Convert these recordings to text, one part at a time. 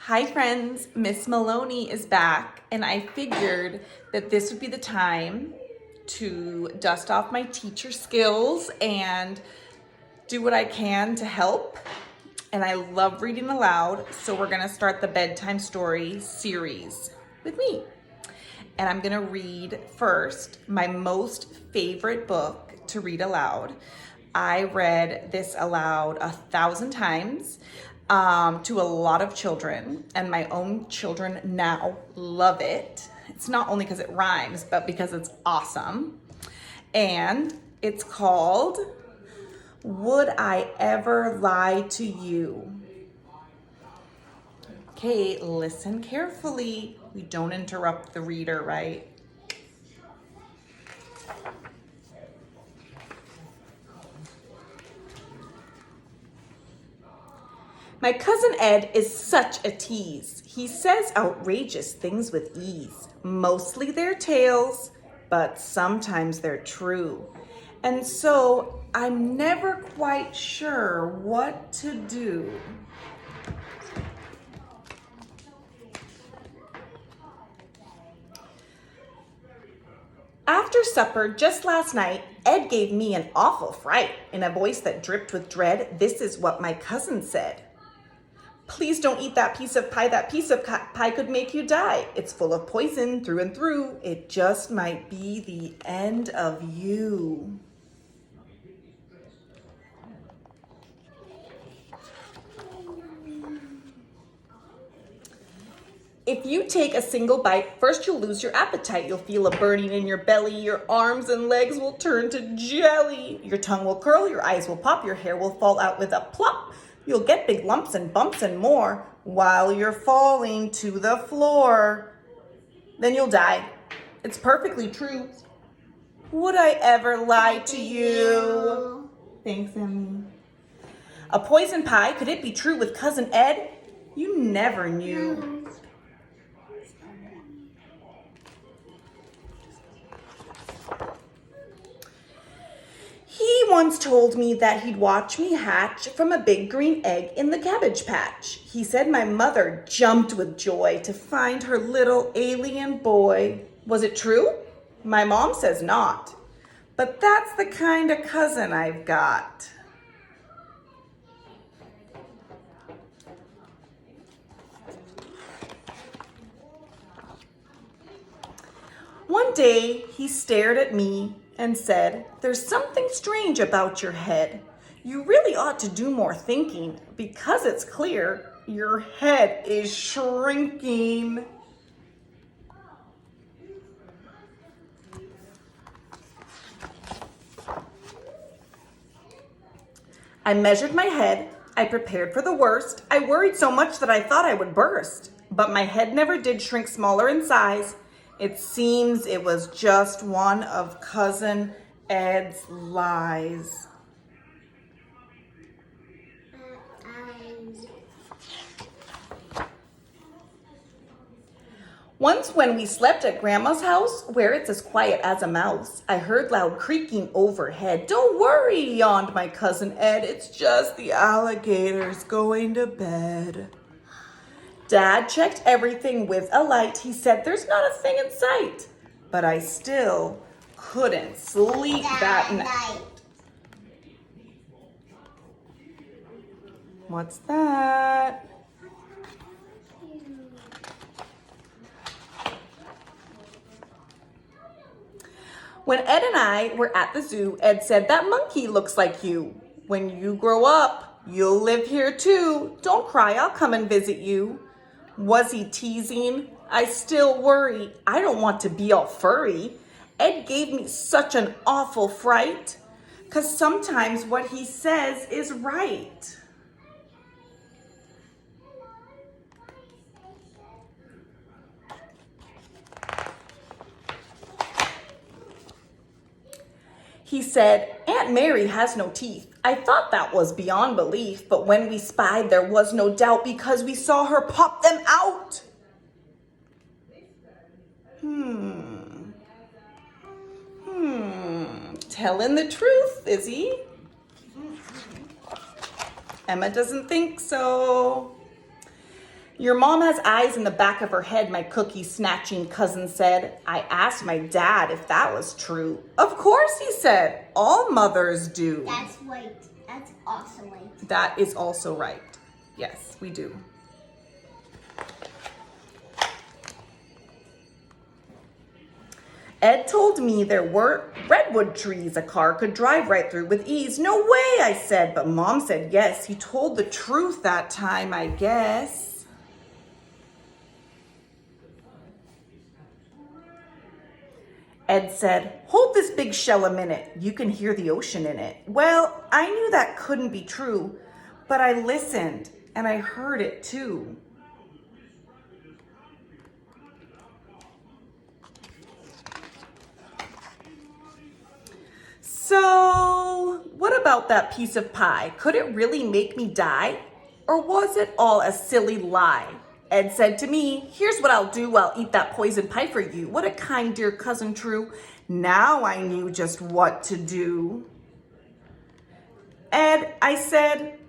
Hi friends, Miss Maloney is back and I figured that this would be the time to dust off my teacher skills and do what I can to help. And I love reading aloud, so we're gonna start the bedtime story series with me. And I'm gonna read first my most favorite book to read aloud. I read this aloud 1,000 times to a lot of children, and my own children now love it. It's not only because it rhymes, but because it's awesome. And it's called Would I Ever Lie to You? Okay, listen carefully. We don't interrupt the reader, right? My cousin Ed is such a tease. He says outrageous things with ease. Mostly they're tales, but sometimes they're true. And so I'm never quite sure what to do. After supper just last night, Ed gave me an awful fright. In a voice that dripped with dread, this is what my cousin said. Please don't eat that piece of pie. That piece of pie could make you die. It's full of poison through and through. It just might be the end of you. If you take a single bite, first you'll lose your appetite. You'll feel a burning in your belly. Your arms and legs will turn to jelly. Your tongue will curl, your eyes will pop, your hair will fall out with a plop. You'll get big lumps and bumps and more while you're falling to the floor. Then you'll die. It's perfectly true. Would I ever lie to you? Thanks, Emmy. A poison pie, could it be true with Cousin Ed? You never knew. He once told me that he'd watch me hatch from a big green egg in the cabbage patch. He said my mother jumped with joy to find her little alien boy. Was it true? My mom says not. But that's the kind of cousin I've got. One day he stared at me and said, "There's something strange about your head. You really ought to do more thinking because it's clear your head is shrinking." I measured my head. I prepared for the worst. I worried so much that I thought I would burst. But my head never did shrink smaller in size. It seems it was just one of Cousin Ed's lies. Once when we slept at Grandma's house, where it's as quiet as a mouse, I heard loud creaking overhead. "Don't worry," yawned my cousin Ed. "It's just the alligators going to bed." Dad checked everything with a light. He said, "There's not a thing in sight." But I still couldn't sleep that night. What's that? When Ed and I were at the zoo, Ed said, "That monkey looks like you. When you grow up, you'll live here too. Don't cry, I'll come and visit you." Was he teasing? I still worry. I don't want to be all furry. Ed gave me such an awful fright, 'cause sometimes what he says is right. He said, "Aunt Mary has no teeth." I thought that was beyond belief, but when we spied, there was no doubt because we saw her pop them out. Telling the truth, is he? Emma doesn't think so. Your mom has eyes in the back of her head, my cookie snatching cousin said. I asked my dad if that was true. Of course, he said. All mothers do. That's right. That's also right. That is also right. Yes, we do. Ed told me there were redwood trees a car could drive right through with ease. No way, I said, but Mom said yes. He told the truth that time, I guess. Ed said, hold this big shell a minute. You can hear the ocean in it. Well, I knew that couldn't be true, but I listened and I heard it too. So, what about that piece of pie? Could it really make me die? Or was it all a silly lie? Ed said to me, here's what I'll do, I'll eat that poison pie for you. What a kind dear cousin true. Now I knew just what to do. Ed, I said,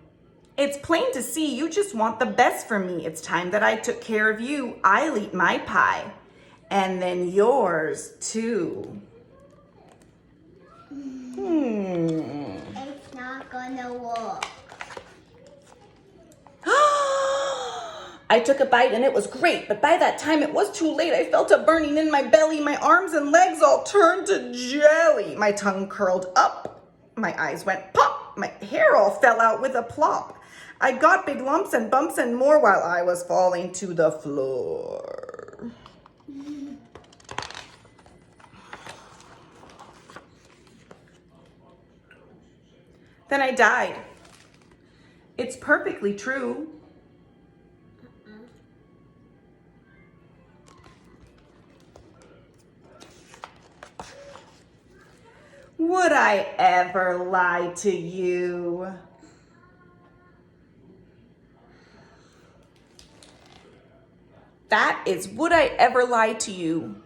it's plain to see you just want the best for me. It's time that I took care of you. I'll eat my pie. And then yours too. It's not gonna work. I took a bite and it was great, but by that time it was too late. I felt a burning in my belly. My arms and legs all turned to jelly. My tongue curled up. My eyes went pop. My hair all fell out with a plop. I got big lumps and bumps and more while I was falling to the floor. Then I died. It's perfectly true. Would I ever lie to you? That is Would I Ever Lie to You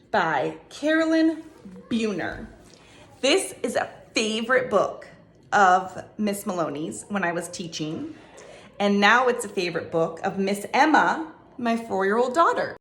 by Carolyn Buhner. This is a favorite book of Miss Maloney's when I was teaching, and now it's a favorite book of Miss Emma, my 4-year-old daughter.